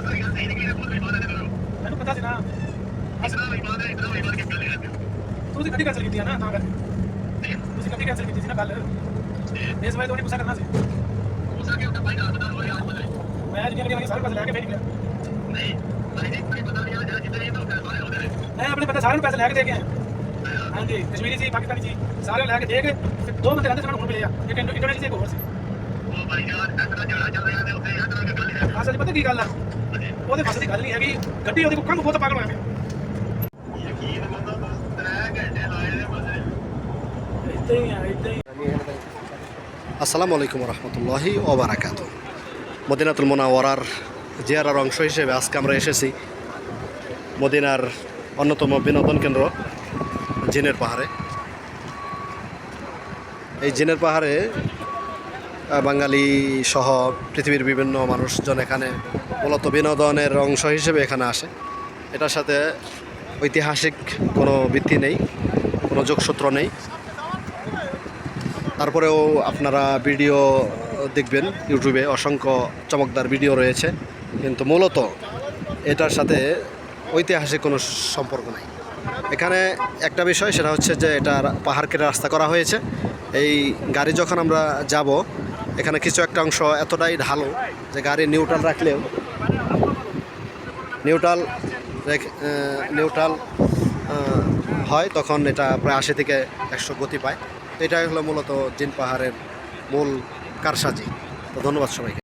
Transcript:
मैंने पता सी ना तू गड्डी कैंसिल की थी ना ਤਾਂ ਕਰਕੇ ਤੁਸੀਂ ਗੱਡੀ ਕੈਂਸਲ ਕੀਤੀ ਸੀ ਨਾ ਕੱਲ ਇਸ ਵਾਰ ਤੁਹਾਡੀ ਗੁੱਸਾ ਕਰਨਾ ਸੀ ਮੈਂ ਅੱਜ ਕਿਹਾ ਸਾਰੇ ਪੈਸੇ ਲੈ ਕੇ ਫੇਰ ਗਿਆ मैं अपने पता सारे पैसे लैके दे के हाँ जी कश्मीरी सी पाकिस्तानी सी सारे लैके दे के दो बंदे रहते हूँ मिले एक इंडोनेशिया एक होर सी असल पता की गल है ਉਹਦੇ ਫਸ ਦੀ ਗੱਲ ਨਹੀਂ ਹੈਗੀ ਗੱਡੀ ਉਹਦੇ ਕੋਲ ਬਹੁਤ ਪਾਗਲ ਹੋਇਆ ਪਿਆ আসসালামু আলাইকুম রহমতুল্লাহি ওয়া বারাকাতুহু মদিনাতুল মুনাওয়ারার জিয়ারার অংশ হিসেবে আজকে আমরা এসেছি মদিনার অন্যতম বিনোদন কেন্দ্র জিনের পাহাড়ে। এই জিনের পাহাড়ে বাঙালি সহ পৃথিবীর বিভিন্ন মানুষজন এখানে মূলত বিনোদনের অংশ হিসেবে এখানে আসে। এটার সাথে ঐতিহাসিক কোনো ভিত্তি নেই, কোনো যোগসূত্র নেই। তারপরেও আপনারা ভিডিও দেখবেন ইউটিউবে অসংখ্য চমকদার ভিডিও রয়েছে, কিন্তু মূলত এটার সাথে ঐতিহাসিক কোনো সম্পর্ক নাই। এখানে একটা বিষয় সেটা হচ্ছে যে এটা পাহাড় কেটে রাস্তা করা হয়েছে। এই গাড়ি যখন আমরা যাব এখানে কিছু একটা অংশ এতটাই ঢালু যে গাড়ি নিউট্রাল রাখলেও নিউট্রাল হয় তখন এটা প্রায় 80 থেকে 100 গতি পায়। এটাই হলো মূলত জিন পাহাড়ের মূল কারসাজি। তো ধন্যবাদ সবাইকে।